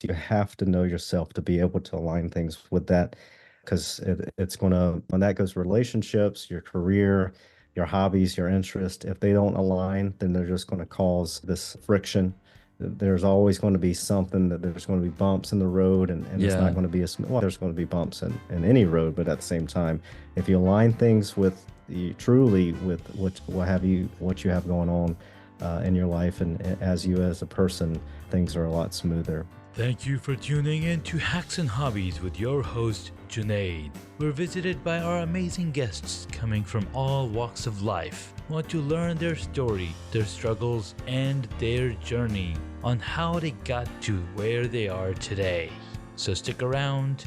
You have to know yourself to be able to align things with that because it's going to, when that goes relationships, your career, your hobbies, your interest, if they don't align, then they're just going to cause this friction. There's always going to be something that there's going to be bumps in the road and it's not Yeah. going to be well, there's going to be bumps in any road, but at the same time, if you align things with truly with what you have going on in your life and as you as a person, things are a lot smoother. Thank you for tuning in to Hacks and Hobbies with your host, Junaid. We're visited by our amazing guests coming from all walks of life. Want to learn their story, their struggles, and their journey on how they got to where they are today. So stick around.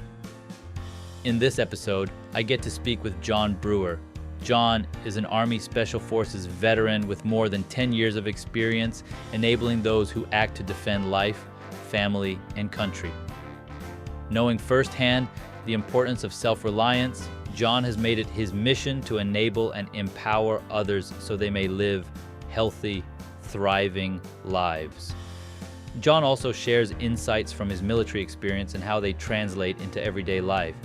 In this episode, I get to speak with John Brewer. John is an Army Special Forces veteran with more than 10 years of experience enabling those who act to defend life, family, and country. Knowing firsthand the importance of self-reliance, John has made it his mission to enable and empower others so they may live healthy, thriving lives. John also shares insights from his military experience and how they translate into everyday life.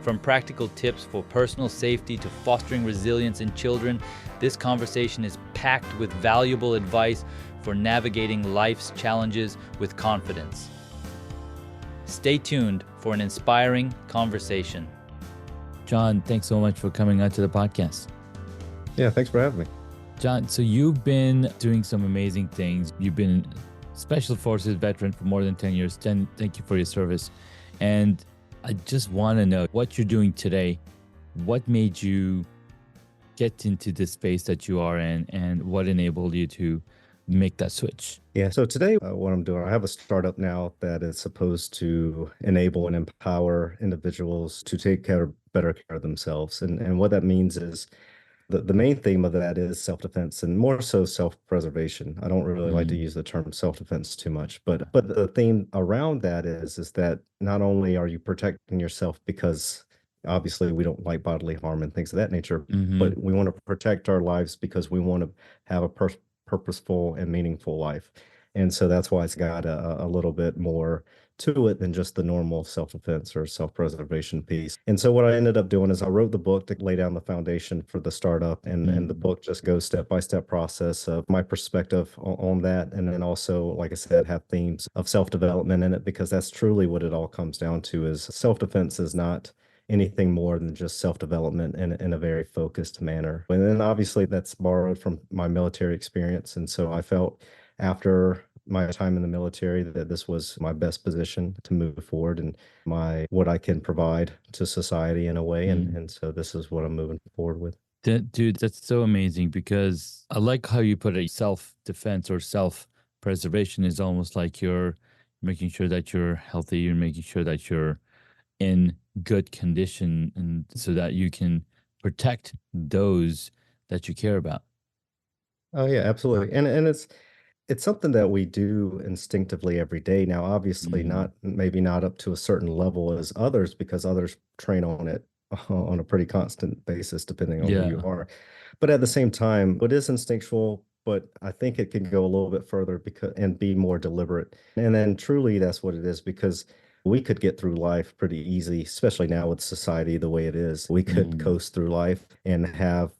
From practical tips for personal safety to fostering resilience in children, this conversation is packed with valuable advice for navigating life's challenges with confidence. Stay tuned for an inspiring conversation. John, thanks so much for coming on to the podcast. Yeah, thanks for having me. John, so you've been doing some amazing things. You've been Special Forces veteran for more than 10 years. Thank you for your service. And I just want to know what you're doing today. What made you get into the space that you are in, and what enabled you to make that switch? Yeah, so today what I'm doing, I have a startup now that is supposed to enable and empower individuals to take better care of themselves. And what that means is the main theme of that is self-defense and more so self-preservation. I don't really like to use the term self-defense too much, but the theme around that is that not only are you protecting yourself because obviously we don't like bodily harm and things of that nature, but we want to protect our lives because we want to have a purposeful and meaningful life. And so that's why it's got a little bit more to it than just the normal self-defense or self-preservation piece. And so what I ended up doing is I wrote the book to lay down the foundation for the startup, and the book just goes step-by-step process of my perspective on that. And then also, like I said, have themes of self-development in it, because that's truly what it all comes down to is self-defense is not anything more than just self-development in a very focused manner. And then obviously that's borrowed from my military experience. And so I felt after my time in the military that this was my best position to move forward and what I can provide to society in a way. And so this is what I'm moving forward with. Dude, that's so amazing, because I like how you put it. Self-defense or self-preservation is almost like you're making sure that you're healthy, you're making sure that you're in good condition, and so that you can protect those that you care about. Oh yeah, absolutely. And it's something that we do instinctively every day. Now, obviously not maybe not up to a certain level as others, because others train on it on a pretty constant basis, depending on who you Yeah. are. But at the same time, it is instinctual, but I think it can go a little bit further because and be more deliberate. And then truly that's what it is, because we could get through life pretty easy, especially now with society the way it is. We could coast through life and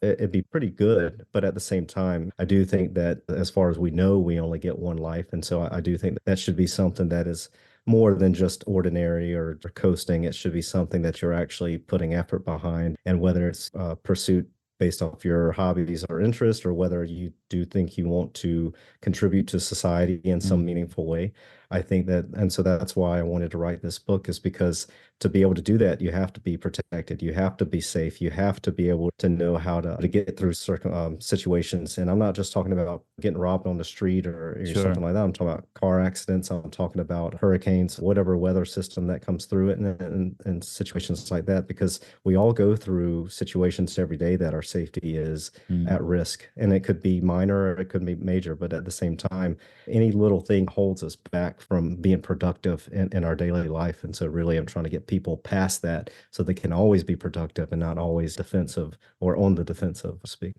it'd be pretty good. But at the same time, I do think that as far as we know, we only get one life. And so I do think that should be something that is more than just ordinary or coasting. It should be something that you're actually putting effort behind. And whether it's pursuit based off your hobbies or interest, or whether you do think you want to contribute to society in some meaningful way. I think that, and so that's why I wanted to write this book, is because to be able to do that, you have to be protected, you have to be safe, you have to be able to know how to get through certain situations. And I'm not just talking about getting robbed on the street or Sure. something like that. I'm talking about car accidents. I'm talking about hurricanes, whatever weather system that comes through it, and situations like that, because we all go through situations every day that our safety is at risk. And it could be minor or it could be major, but at the same time, any little thing holds us back from being productive in our daily life. And so really I'm trying to get people past that so they can always be productive and not always defensive or on the defensive, so to speak.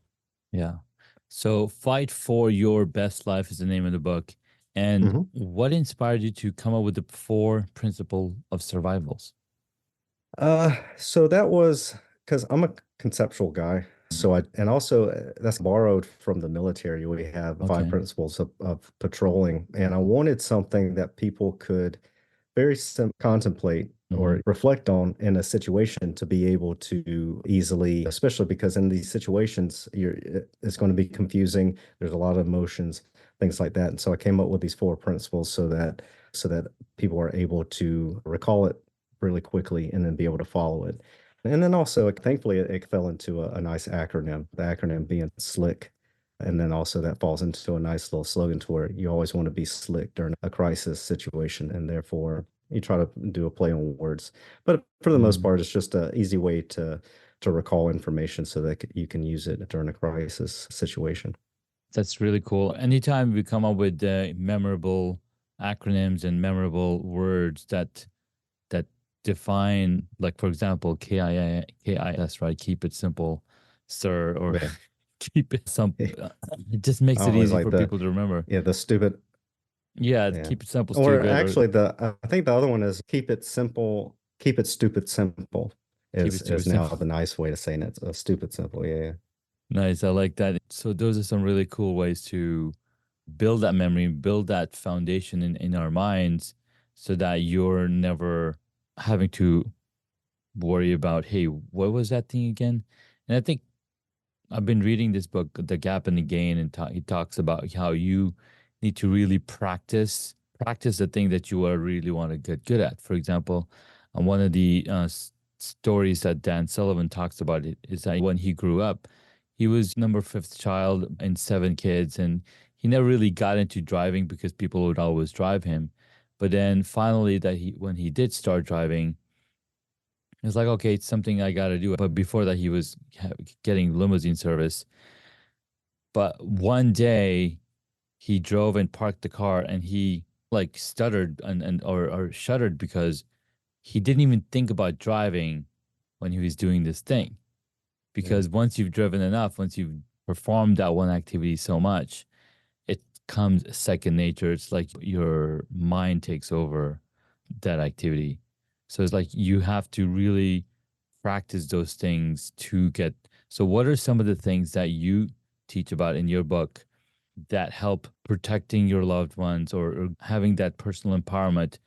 Yeah. So Fight for Your Best Life is the name of the book. And Mhm. what inspired you to come up with the four principle of survivals? So that was because I'm a conceptual guy. So and also that's borrowed from the military. We have five Okay. principles of patrolling, and I wanted something that people could very sim contemplate Hmm. or reflect on in a situation to be able to easily, especially because in these situations, it's going to be confusing. There's a lot of emotions, things like that. And so I came up with these four principles so that people are able to recall it really quickly and then be able to follow it. And then also, thankfully, it fell into a nice acronym, the acronym being SLICK. And then also that falls into a nice little slogan to where you always want to be slick during a crisis situation. And therefore, you try to do a play on words. But for the most Mm. part, it's just an easy way to recall information so that you can use it during a crisis situation. That's really cool. Anytime we come up with memorable acronyms and memorable words that define, like for example, KIS, right? Keep it simple, sir, or Yeah. keep it some. It just makes I it always easy like for the, people to remember. yeah, the stupid. Yeah, Yeah. keep it simple, Or stupid, or actually I think the other one is keep it simple, keep it stupid simple keep it is stupid now simple. the nice way to saying it. Stupid simple. Yeah. Nice, I like that. So those are some really cool ways to build that memory, build that foundation in our minds, so that you're never having to worry about, hey, what was that thing again? And I think I've been reading this book, The Gap and the Gain, and he talks about how you need to really practice the thing that you are really want to get good at. For example, one of the stories that Dan Sullivan talks about it is that when he grew up, he was number fifth child and seven kids, and he never really got into driving because people would always drive him. But then finally, that he when he did start driving, it's like, okay, it's something I got to do. But before that, he was getting limousine service. But one day he drove and parked the car and he like stuttered or shuddered because he didn't even think about driving when he was doing this thing. Yeah. Because once you've driven enough, once you've performed that one activity so much, it comes second nature. It's like your mind takes over that activity. So it's like you have to really practice those things to get. So, what are some of the things that you teach about in your book that help protecting your loved ones or having that personal empowerment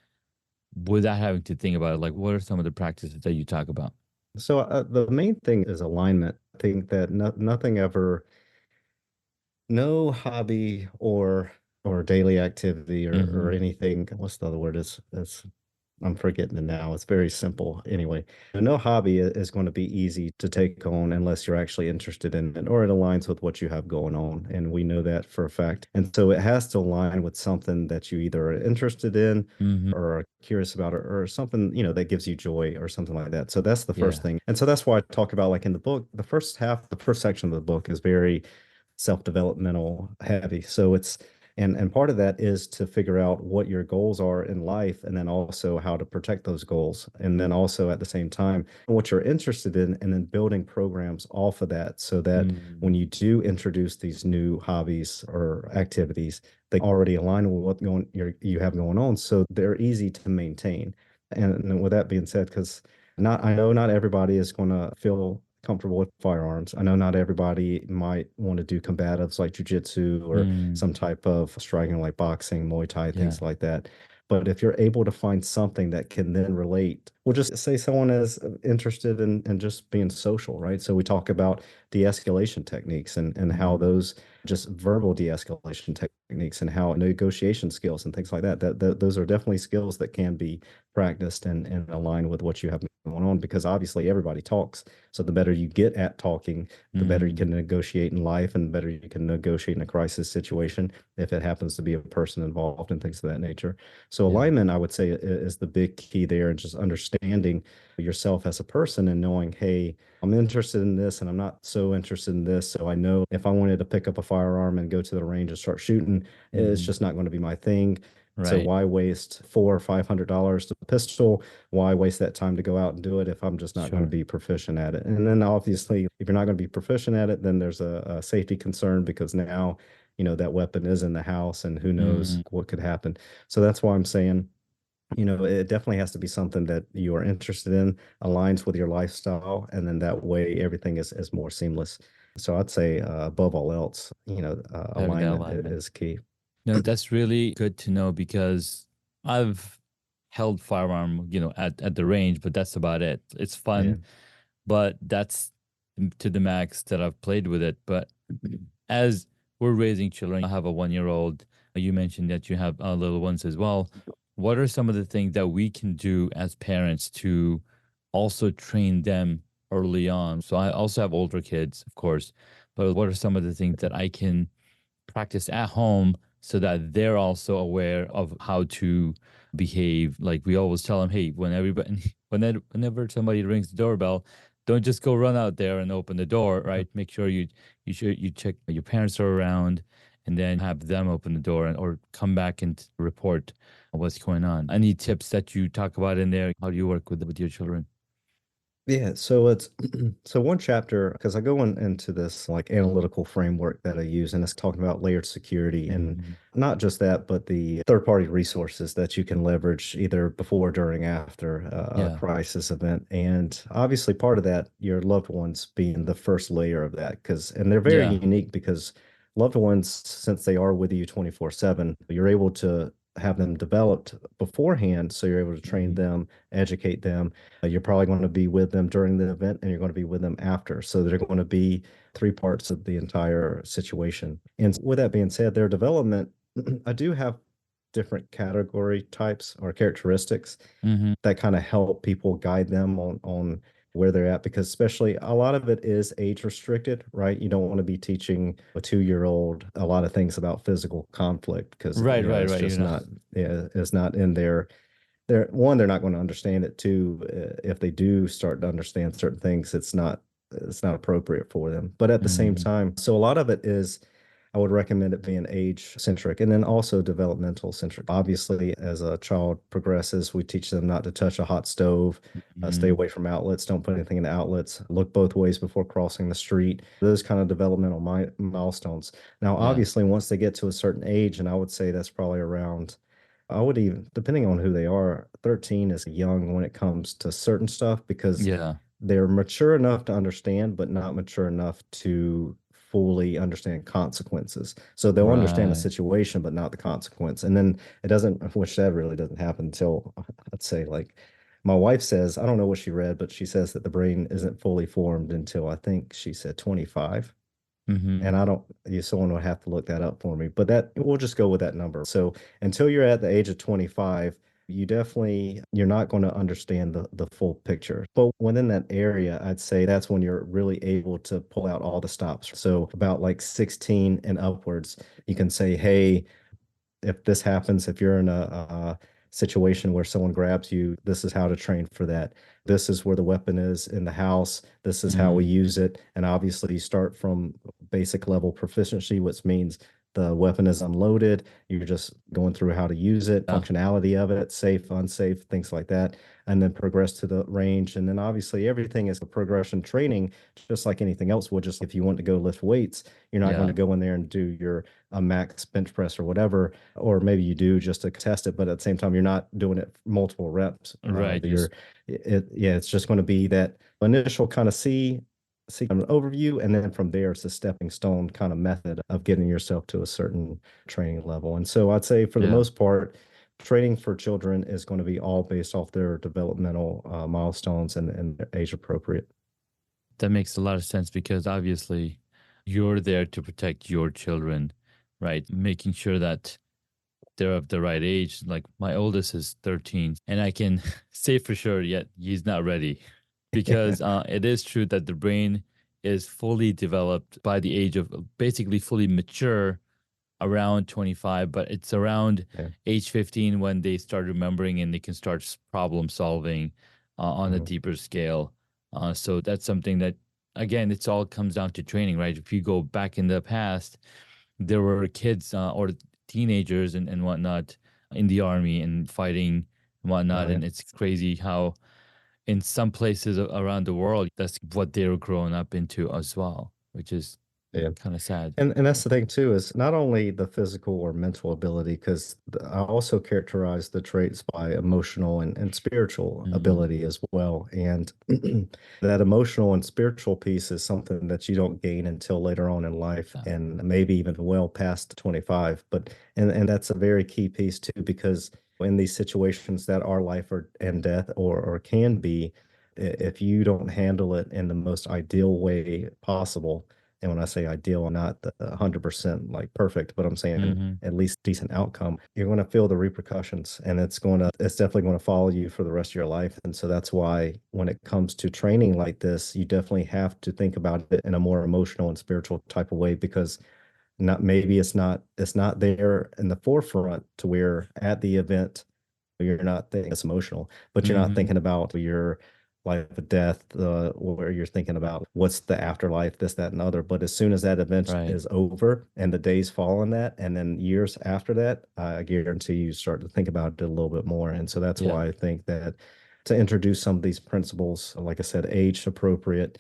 without having to think about it? Like, what are some of the practices that you talk about? So the main thing is alignment. I think that nothing ever, no hobby or daily activity or Mm-hmm. anything. What's the other word? Is I'm forgetting it now. It's very simple. Anyway, no hobby is going to be easy to take on unless you're actually interested in it or it aligns with what you have going on. And we know that for a fact. And so it has to align with something that you either are interested in Mm-hmm. or are curious about or something, that gives you joy or something like that. So that's the first Yeah. thing. And so that's why I talk about like in the book, the first section of the book is very self-developmental heavy. So and part of that is to figure out what your goals are in life and then also how to protect those goals. And then also at the same time, what you're interested in, and then building programs off of that so that when Mm. you do introduce these new hobbies or activities, they already align with what you have going on. So they're easy to maintain. And with that being said, because I know not everybody is going to feel comfortable with firearms. I know not everybody might want to do combatives like jujitsu or Mm. some type of striking like boxing, Muay Thai, Yeah. things like that. But if you're able to find something that can then relate, we'll just say someone is interested in just being social, right? So we talk about de-escalation techniques and how Mm. those just verbal de-escalation techniques and how negotiation skills and things like that, those are definitely skills that can be practiced and align with what you have going on because obviously everybody talks. So the better you get at talking, the better you Mm. can negotiate in life and the better you can negotiate in a crisis situation if it happens to be a person involved and things of that nature. So Yeah. alignment, I would say, is the big key there and just understanding yourself as a person and knowing, hey, I'm interested in this and I'm not so interested in this. So I know if I wanted to pick up a firearm and go to the range and start shooting, it's Mm. just not going to be my thing. So Right. why waste $400 or $500 to pistol? Why waste that time to go out and do it if I'm just not going to Sure. be proficient at it? And then obviously, if you're not going to be proficient at it, then there's a safety concern because now that weapon is in the house and who knows Mm. what could happen. So that's why I'm saying, it definitely has to be something that you are interested in, aligns with your lifestyle, and then that way everything is more seamless. So I'd say above all else, Having that alignment alignment. is key. No, that's really good to know because I've held firearm, at the range, but that's about it. It's Yeah. fun, but that's to the max that I've played with it. But as we're raising children, I have a 1 year old. You mentioned that you have little ones as well. What are some of the things that we can do as parents to also train them early on? So I also have older kids, of course, but what are some of the things that I can practice at home so that they're also aware of how to behave? Like we always tell them, hey, when everybody, whenever somebody rings the doorbell, don't just go run out there and open the door, right? Make sure you check your parents are around, and then have them open the door or come back and report what's going on. Any tips that you talk about in there? How do you work with your children? Yeah, so it's so one chapter because I go into this like analytical framework that I use, and it's talking about layered security and Mhm. not just that, but the third-party resources that you can leverage either before, during, after a Yeah, crisis event. And obviously, part of that, your loved ones being the first layer of that, and they're very yeah. unique because loved ones, since they are with you 24/7, you're able to have them developed beforehand, so you're able to train Mhm. them, educate them. You're probably going to be with them during the event and you're going to be with them after. So they're going to be three parts of the entire situation. And with that being said, their development, I do have different category types or characteristics Mhm. that kind of help people guide them on where they're at because especially a lot of it is age restricted, right? You don't want to be teaching a 2-year old a lot of things about physical conflict because Right, right, it's right. just not, yeah, it's not in their they're not going to understand it. Two, if they do start to understand certain things, it's not appropriate for them. But at the same Mhm. time, so a lot of it is, I would recommend it being age centric and then also developmental centric. Obviously, as a child progresses, we teach them not to touch a hot stove, stay Mhm. away from outlets, don't put anything in the outlets, look both ways before crossing the street. Those kind of developmental milestones. Now, Yeah. obviously, once they get to a certain age, and I would say that's probably around, I would even, depending on who they are, 13 is young when it comes to certain stuff because Yeah. they're mature enough to understand, but not mature enough to fully understand consequences. So they'll understand the Right. situation, but not the consequence. And then it doesn't, which that really doesn't happen until, let's say, like my wife says, I don't know what she read, but she says that the brain isn't fully formed until I think she said 25. Mhm. And I don't, someone would have to look that up for me, but that we'll just go with that number. So until you're at the age of 25, you're not going to understand the full picture. But within that area, I'd say that's when you're really able to pull out all the stops. So about like 16 and upwards, you can say, hey, if this happens, if you're in a situation where someone grabs you, this is how to train for that. This is where the weapon is in the house. This is how we Mm. use it. And obviously, you start from basic level proficiency, which means the weapon is unloaded. You're just going through how to use it, Yeah. functionality of it, safe, unsafe, things like that, and then progress to the range. And then obviously, everything is a progression training, just like anything else would. Just if you want to go lift weights, you're not going Yeah. to go in there and do your a max bench press or whatever, or maybe you do just to test it, but at the same time, you're not doing it multiple reps. Right. You're, Just yeah, it's just going to be that initial kind of see an overview, and then from there, it's a stepping stone kind of method of getting yourself to a certain training level. And so I'd say for the yeah. most part, training for children is going to be all based off their developmental milestones and age appropriate. That makes a lot of sense because obviously you're there to protect your children, right? Making sure that they're of the right age. Like my oldest is 13, and I can say for sure yet he's not ready because it is true that the brain is fully developed by the age of basically fully mature around 25, but it's around Yeah. age 15 when they start remembering and they can start problem solving on a Mhm. deeper scale. So that's something that, again, it's all comes down to training, right? If you go back in the past, there were kids or teenagers and whatnot in the army and fighting and whatnot. Oh, yeah. And it's crazy how in some places around the world, that's what they were growing up into as well, which is Yeah. Kind of sad. And that's the thing too, is not only the physical or mental ability, because I also characterize the traits by emotional and spiritual Mm-hmm. ability as well. And that emotional and spiritual piece is something that you don't gain until later on in life, Yeah. and maybe even well past 25. But and that's a very key piece too, because in these situations that are life or and death or can be, if you don't handle it in the most ideal way possible, and when I say ideal, I'm not the 100% like perfect, but I'm saying Mm-hmm. at least decent outcome, you're going to feel the repercussions, and it's definitely going to follow you for the rest of your life. And so that's why when it comes to training like this, you definitely have to think about it in a more emotional and spiritual type of way, because not maybe it's not there in the forefront to where at the event you're not thinking it's emotional, but you're not Mm-hmm. thinking about your life or death, where you're thinking about what's the afterlife, this, that, and other. But as soon as that event Right. is over and the days fall on that, and then years after that, I guarantee you start to think about it a little bit more. And so that's Yeah. why I think that to introduce some of these principles, like I said, age appropriate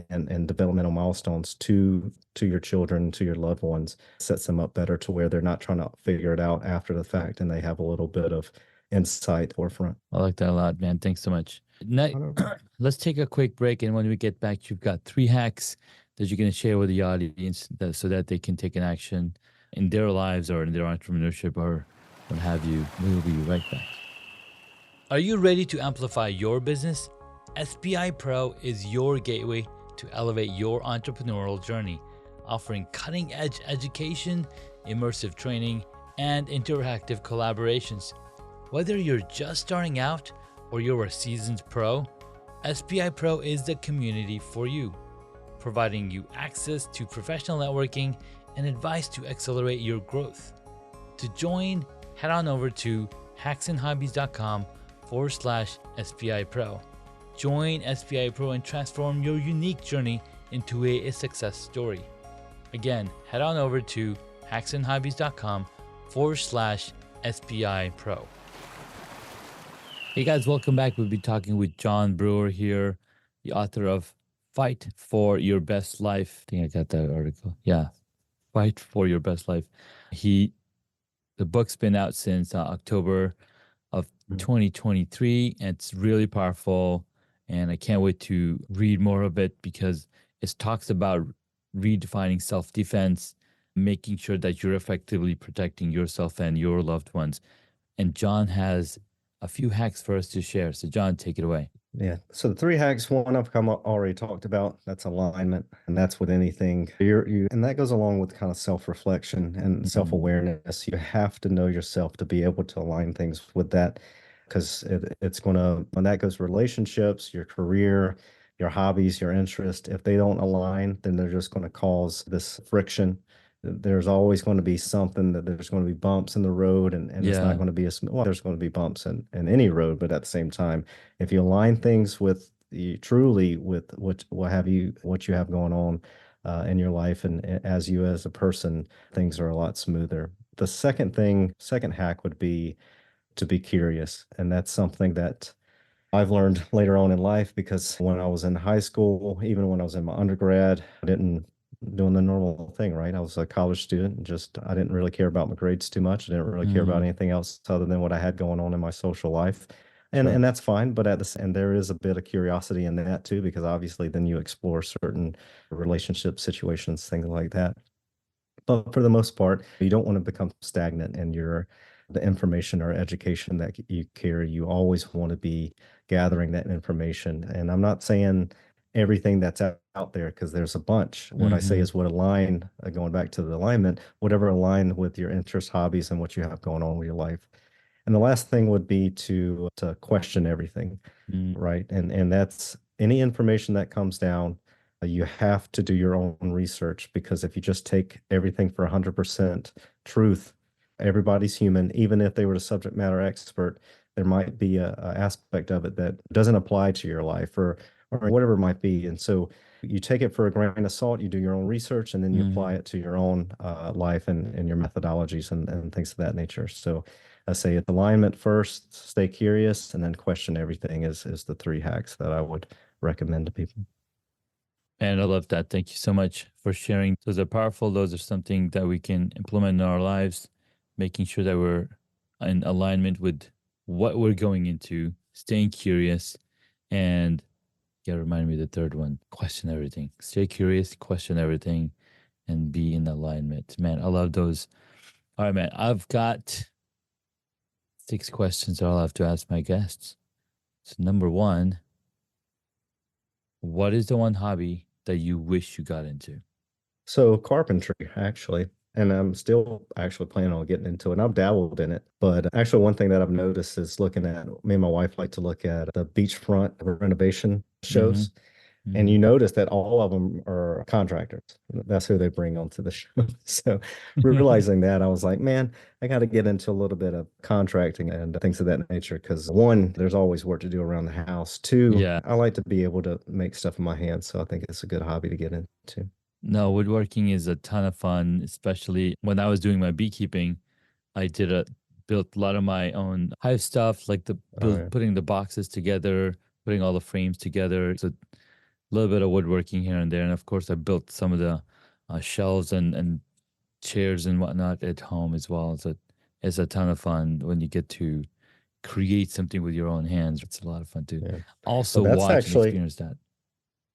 and developmental milestones to your children, to your loved ones, sets them up better to where they're not trying to figure it out after the fact, and they have a little bit of insight forefront. I like that a lot, man. Thanks so much. Now, let's take a quick break. And when we get back, you've got 3 hacks that you're going to share with the audience so that they can take an action in their lives or in their entrepreneurship or what have you. We'll be right back. Are you ready to amplify your business? SPI Pro is your gateway to elevate your entrepreneurial journey, offering cutting-edge education, immersive training, and interactive collaborations. Whether you're just starting out or you're a seasoned pro, SPI Pro is the community for you, providing you access to professional networking and advice to accelerate your growth. To join, head on over to hacksandhobbies.com/SPI Pro. Join SPI Pro and transform your unique journey into a success story. Again, head on over to hacksandhobbies.com/SPI Pro. Hey guys, welcome back. We'll be talking with John Brewer here, the author of Fight for Your Best Life. I think I got that article. Yeah, Fight for Your Best Life. The book's been out since October of 2023, and it's really powerful. And I can't wait to read more of it because it talks about redefining self-defense, making sure that you're effectively protecting yourself and your loved ones. And John has a few hacks for us to share. So, John, take it away. Yeah. So the 3 hacks, one I've already talked about, that's alignment. And that's with anything and that goes along with kind of self-reflection and self-awareness. You have to know yourself to be able to align things with that, because it's going to, when that goes relationships, your career, your hobbies, your interest, if they don't align, then they're just going to cause this friction. There's always going to be something, that there's going to be bumps in the road, and it's not Yeah. going to be well, there's going to be bumps in any road, but at the same time, if you align things with truly with what you have going on in your life, and as you as a person, things are a lot smoother. The second hack would be to be curious, and that's something that I've learned later on in life, because when I was in high school, even when I was in my undergrad, I didn't doing the normal thing, right? I was a college student, and just I didn't really care about my grades too much. I didn't really care about anything else other than what I had going on in my social life. And Sure. and that's fine, but and there is a bit of curiosity in that too, because obviously then you explore certain relationship situations, things like that. But for the most part, you don't want to become stagnant in the information or education that you carry. You always want to be gathering that information. And I'm not saying everything that's out there, because there's a bunch. What I say is what align, going back to the alignment, whatever align with your interests, hobbies, and what you have going on with your life. And the last thing would be to question everything, right? And that's any information that comes down. You have to do your own research, because if you just take everything for 100% truth, everybody's human. Even if they were a subject matter expert, there might be a aspect of it that doesn't apply to your life, or whatever it might be. And so you take it for a grain of salt, you do your own research, and then you apply it to your own life and your methodologies and things of that nature. So I say it's alignment first, stay curious, and then question everything is the 3 hacks that I would recommend to people. And I love that. Thank you so much for sharing. Those are powerful. Those are something that we can implement in our lives, making sure that we're in alignment with what we're going into, staying curious, and yeah, remind me of the third one. Question everything. Stay curious, question everything, and be in alignment. Man, I love those. All right, man. I've got 6 questions that I'll have to ask my guests. So number one, what is the one hobby that you wish you got into? So carpentry, actually. And I'm still actually planning on getting into it. I've dabbled in it, but actually one thing that I've noticed is looking at me and my wife like to look at the beachfront renovation Mm-hmm. shows. And Mm-hmm. you notice that all of them are contractors. That's who they bring onto the show. So realizing that, I was like, man, I got to get into a little bit of contracting and things of that nature. Because one, there's always work to do around the house. Two, Yeah. I like to be able to make stuff in my hands. So I think it's a good hobby to get into. No, woodworking is a ton of fun, especially when I was doing my beekeeping. I did a built a lot of my own hive stuff, like the Oh, yeah. putting the boxes together, putting all the frames together. So a little bit of woodworking here and there, and of course, I built some of the shelves and chairs and whatnot at home as well. So it's a ton of fun when you get to create something with your own hands. It's a lot of fun to Yeah. Well, also that's watch and actually, experience that.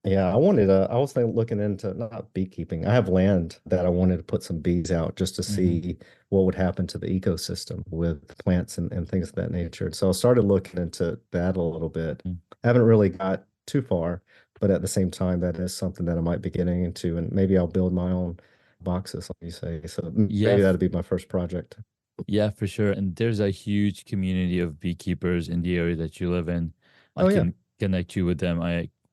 yeah, I was looking into not beekeeping. I have land that I wanted to put some bees out just to Hmm. see what would happen to the ecosystem with plants and things of that nature. So I started looking into that a little bit. I haven't really got too far, but at the same time, that is something that I might be getting into, and maybe I'll build my own boxes, like you say. So Yeah, maybe that'd be my first project. yeah, for sure. And there's a huge community of beekeepers in the area that you live in. I Oh yeah. can connect you with them.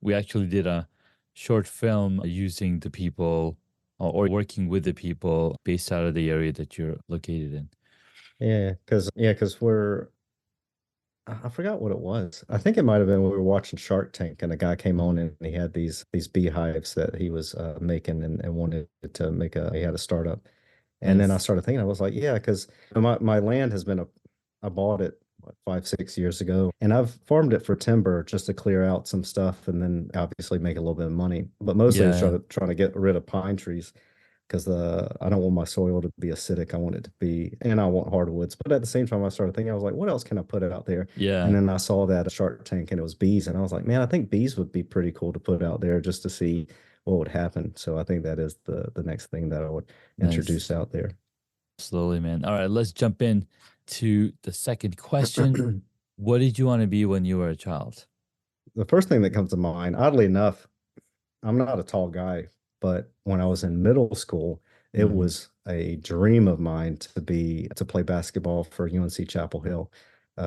We actually did a short film using the people or working with the people based out of the area that you're located in. Because I forgot what it was. I think it might have been we were watching Shark Tank and a guy came on Mhm. and he had these beehives that he was making and wanted to make he had a startup. And then I Nice. started thinking, I was like, yeah, because my land has been I bought it what, 5, 6 years ago, and I've farmed it for timber just to clear out some stuff and then obviously make a little bit of money. But mostly it's Yeah, trying to get rid of pine trees because the I don't want my soil to be acidic. I want it to be, and I want hardwoods. But at the same time, I started thinking, I was like, what else can I put out there? And yeah. then I saw that Shark Tank and it was bees, and I was like, man, I think bees would be pretty cool to put out there just to see what would happen. So I think that is the next thing that I would Nice. introduce out there. Slowly, man. All right, let's jump in to the second question. What did you want to be when you were a child? The first thing that comes to mind, oddly enough, I'm not a tall guy, but when I was in middle school, it Hmm. was a dream of mine to play basketball for UNC Chapel Hill.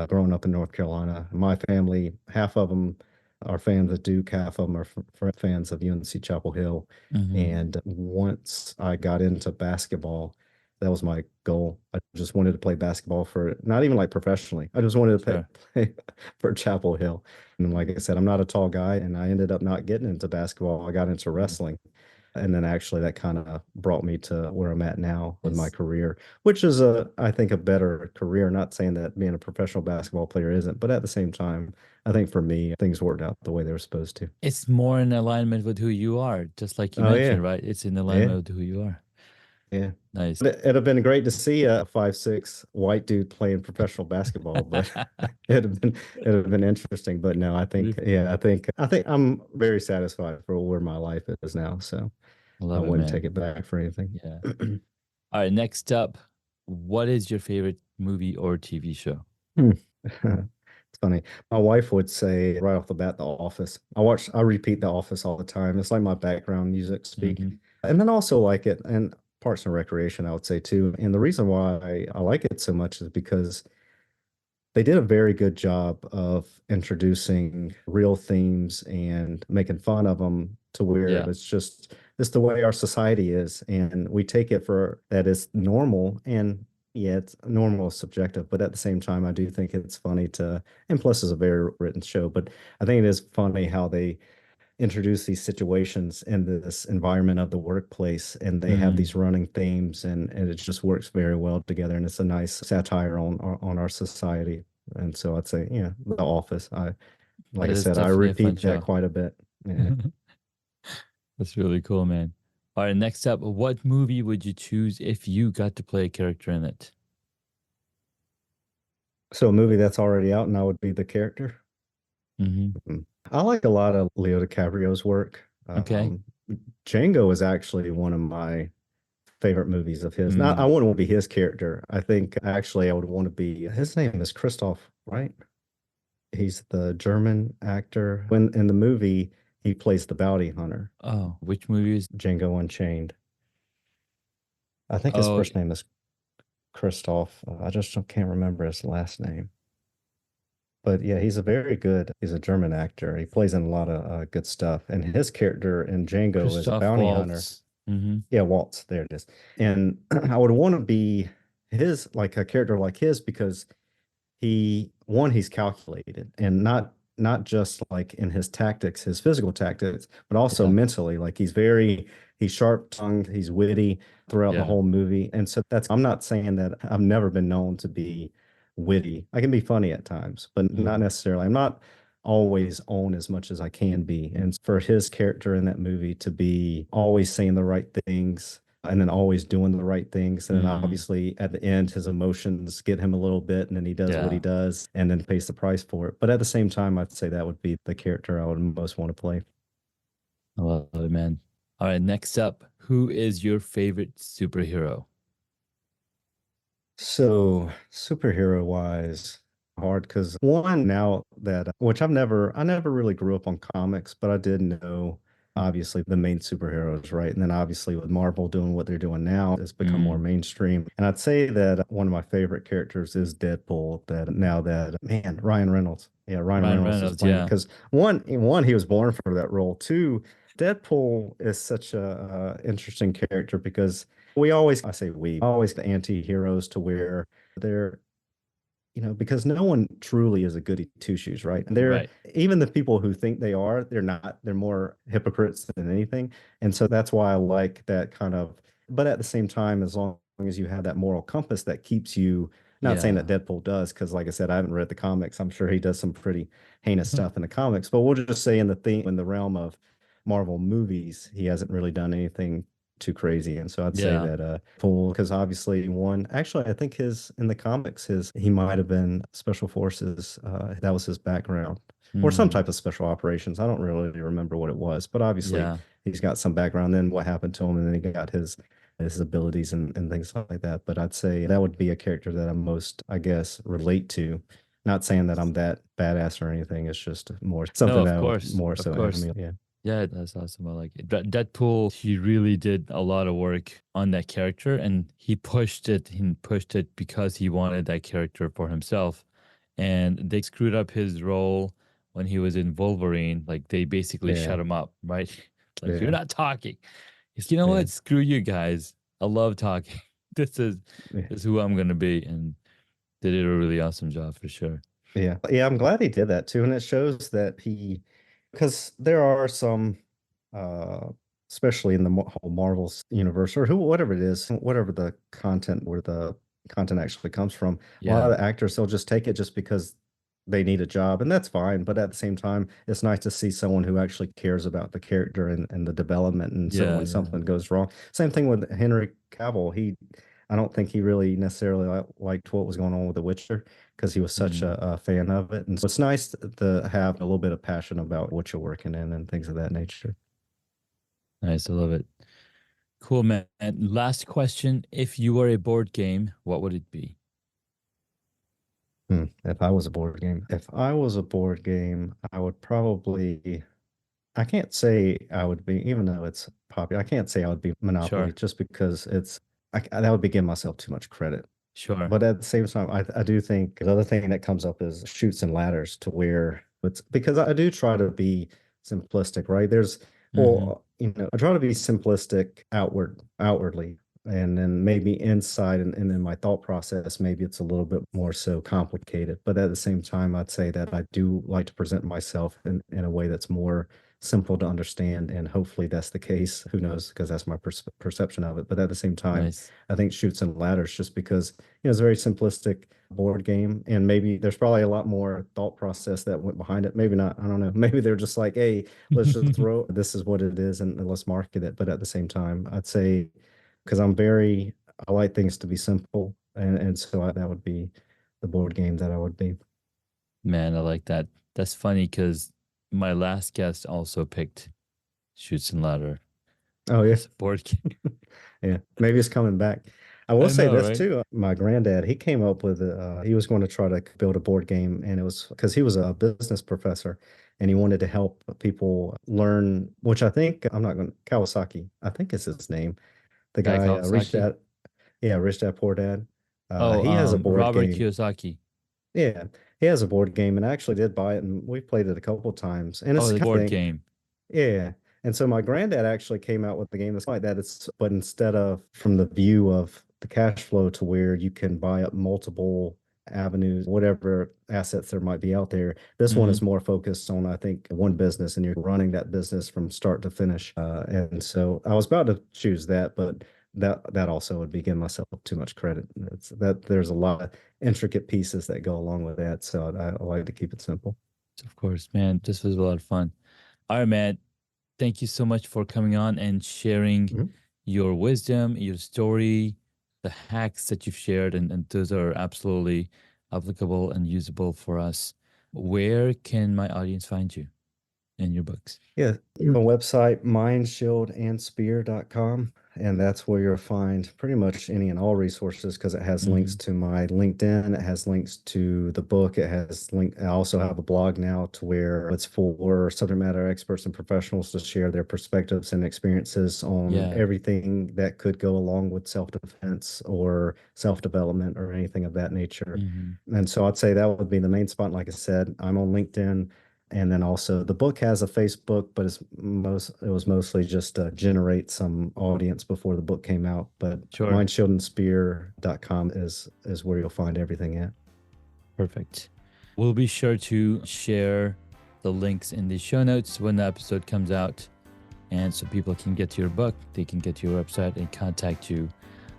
Growing up in North Carolina, my family, half of them are fans of Duke, half of them are fans of UNC Chapel Hill. Hmm. And once I got into basketball, that was my goal. I just wanted to play basketball for not even like professionally. I just wanted to Sure. play for Chapel Hill. And like I said, I'm not a tall guy, and I ended up not getting into basketball. I got into Mhm. wrestling. And then actually that kind of brought me to where I'm at now with my Nice. career, which is I think a better career. Not saying that being a professional basketball player isn't, but at the same time, I think for me, things worked out the way they were supposed to. It's more in alignment with who you are, just like you Oh yeah. mentioned, right? It's in Yeah. alignment with who you are. Yeah. Nice. It'd have been great to see a 5'6" white dude playing professional basketball, but it'd have been interesting. But no, I think I'm very satisfied for where my life is now. So I I love it, wouldn't take man. it back for anything. Yeah. All right, next up, what is your favorite movie or TV show? Hmm. It's funny. My wife would say right off the bat, The Office. I repeat The Office all the time. It's like my background music speak. Hmm. And then also like it and Parks and Recreation, I would say too. And the reason why I like it so much is because they did a very good job of introducing real themes and making fun of them to where Yeah. it's just it's the way our society is, and we take it for that is normal. And yeah, it's normal is subjective, but at the same time, I do think it's funny and plus it's a very written show, but I think it is funny how they introduce these situations in this environment of the workplace, and they have Hmm. these running themes, and it just works very well together, and it's a nice satire on our society. And so I'd say, yeah, The Office. I like It I is said, I definitely a fun repeat that show. quite a bit. Yeah. That's really cool, man. All right, next up, what movie would you choose if you got to play a character in it? So a movie that's already out and I would be the character. Hmm. I like a lot of Leo DiCaprio's work. Okay. Django is actually one of my favorite movies of his. Not, I Mm. wouldn't want to be his character. I think actually I would want to be his name is Christoph, right? He's the German actor. When in the movie he plays the bounty hunter, Oh, which movie is? Django Unchained. I think his Oh, first name is Christoph. I just can't remember his last name. But yeah, he's a German actor. He plays in a lot of good stuff. And his character in Django is a Christoph bounty hunter. Waltz. Hmm. Yeah, Waltz, there it is. And I would want to be his, like a character like his, because he's calculated and not just like in his tactics, his physical tactics, but also Yeah, mentally. Like he's sharp-tongued, he's witty throughout the yeah. whole movie. And so that's I'm not saying that I've never been known to be witty. I can be funny at times, but not Mm. necessarily. I'm not always on as much as I can be. And for his character in that movie to be always saying the right things and then always doing the right things. And then Mm. obviously at the end, his emotions get him a little bit, and then he does what he Yeah, does and then pays the price for it. But at the same time, I'd say that would be the character I would most want to play. I love it, man. All right, next up, who is your favorite superhero? So superhero wise, hard because one now that which I never really grew up on comics, but I did know obviously the main superheroes, right? And then obviously with Marvel doing what they're doing now, it's become more Mm. mainstream. And I'd say that one of my favorite characters is Deadpool. That now that man, Ryan Reynolds. Yeah, Ryan Ryan Reynolds is Reynolds, playing yeah. because one, he was born for that role. Two, Deadpool is such a interesting character because I say we, always the anti-heroes to where they're, because no one truly is a goody two-shoes, right? And they're, Right. even the people who think they are, they're not, they're more hypocrites than anything. And so that's why I like that kind of, but at the same time, as long as you have that moral compass that keeps you, not saying that Yeah. Deadpool does, because like I said, I haven't read the comics. I'm sure he does some pretty heinous stuff in the comics, but we'll just say in the realm of Marvel movies, he hasn't really done anything too crazy. And so I'd say Yeah. that Fool, because obviously one actually I think his in the comics his he might have been special forces. That was his background. Or some Mm. type of special operations. I don't really remember what it was, but obviously Yeah. he's got some background. Then what happened to him, and then he got his abilities and things like that. But I'd say that would be a character that I'm most, I guess, relate to. Not saying that I'm that badass or anything. It's just more No, something of that would course. more Of so course. anime. Yeah. Yeah, that's awesome. I like it. Deadpool, he really did a lot of work on that character and he pushed it. He pushed it because he wanted that character for himself. And they screwed up his role when he was in Wolverine. Like they basically Yeah. shut him up, right? Like you're Yeah. not talking. He's, you know Yeah. what? Screw you guys. I love talking. This is Yeah. this is who I'm gonna be. And they did a really awesome job for sure. Yeah. Yeah, I'm glad he did that too. And it shows that because there are some, uh, especially in the whole Marvel's universe or whatever it is, whatever the content where the content actually comes from, a lot Yeah. of the actors, they'll just take it just because they need a job, and that's fine. But at the same time, it's nice to see someone who actually cares about the character and the development. And so Yeah. when Yeah. something goes wrong, same thing with Henry Cavill. I don't think he really necessarily liked what was going on with The Witcher because he was such Mm. a fan of it. And so it's nice to have a little bit of passion about what you're working in and things of that nature. Nice. I love it. Cool, man. And last question. If you were a board game, what would it be? If I was a board game, I would probably, I can't say I would be, even though it's popular, I can't say I would be Monopoly Sure. just because that would be giving myself too much credit. Sure. But at the same time, I do think the other thing that comes up is shoots and ladders to where it's because I do try to be simplistic, right? Hmm. I try to be simplistic outwardly, and then maybe inside and in my thought process, maybe it's a little bit more so complicated. But at the same time, I'd say that I do like to present myself in a way that's more simple to understand. And hopefully that's the case. Who knows? Because that's my perception of it. But at the same time, Nice. I think Shoots and Ladders, just because, it's a very simplistic board game. And maybe there's probably a lot more thought process that went behind it. Maybe not. I don't know. Maybe they're just like, hey, let's just throw, this is what it is, and let's market it. But at the same time, I'd say, because I like things to be simple. And so that would be the board game that I would be. Man, I like that. That's funny because my last guest also picked Shoots and Ladder Oh, yeah. as a board game. Yeah. Maybe it's coming back. I will I say know, this right? too. My granddad, he came up with, he was going to try to build a board game, and it was because he was a business professor and he wanted to help people learn, which I think, I'm not going to, Kawasaki, I think is his name. The Guy guy, Kawasaki. Rich Dad Poor Dad. Oh, He has a board Robert game. Kiyosaki. Yeah, he has a board game, and I actually did buy it, and we've played it a couple times. And Oh, it's the kind of board thing, game. yeah. And so my granddad actually came out with the game that's like that. But instead of from the view of the cash flow to where you can buy up multiple avenues, whatever assets there might be out there, this one Hmm. is more focused on, I think, one business, and you're running that business from start to finish. And so I was about to choose that, but that also would be giving myself too much credit. It's that there's a lot of intricate pieces that go along with that. So I like to keep it simple. Of course, man. This was a lot of fun. All right, man. Thank you so much for coming on and sharing Mhm. your wisdom, your story, the hacks that you've shared, and those are absolutely applicable and usable for us. Where can my audience find you and your books? Yeah, my website, mindshieldandspear.com, and that's where you'll find pretty much any and all resources because it has links Mhm. to my LinkedIn, it has links to the book, it has I also have a blog now to where it's for subject matter experts and professionals to share their perspectives and experiences on Yeah. everything that could go along with self-defense or self-development or anything of that nature. Hmm. And so I'd say that would be the main spot. Like I said, I'm on LinkedIn. And then also the book has a Facebook, but it was mostly just to generate some audience before the book came out. But Sure. mindshieldandSpear.com is where you'll find everything at. Perfect. We'll be sure to share the links in the show notes when the episode comes out. And so people can get to your book, they can get to your website and contact you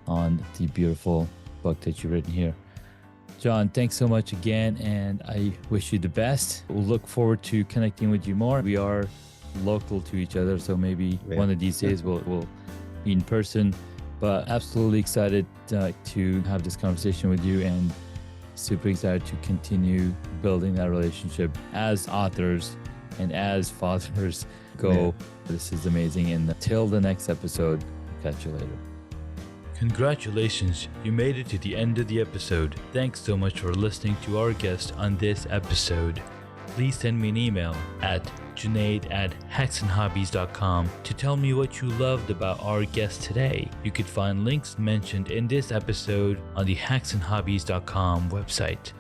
on the beautiful book that you've written here. John, thanks so much again, and I wish you the best. We'll look forward to connecting with you more. We are local to each other, so maybe one of these days we'll be in person. But absolutely excited to have this conversation with you, and super excited to continue building that relationship as authors and as fathers go. Yeah. This is amazing. And till the next episode, catch you later. Congratulations, you made it to the end of the episode. Thanks so much for listening to our guest on this episode. Please send me an email at junaid@hacksandhobbies.com to tell me what you loved about our guest today. You could find links mentioned in this episode on the hacksandhobbies.com website.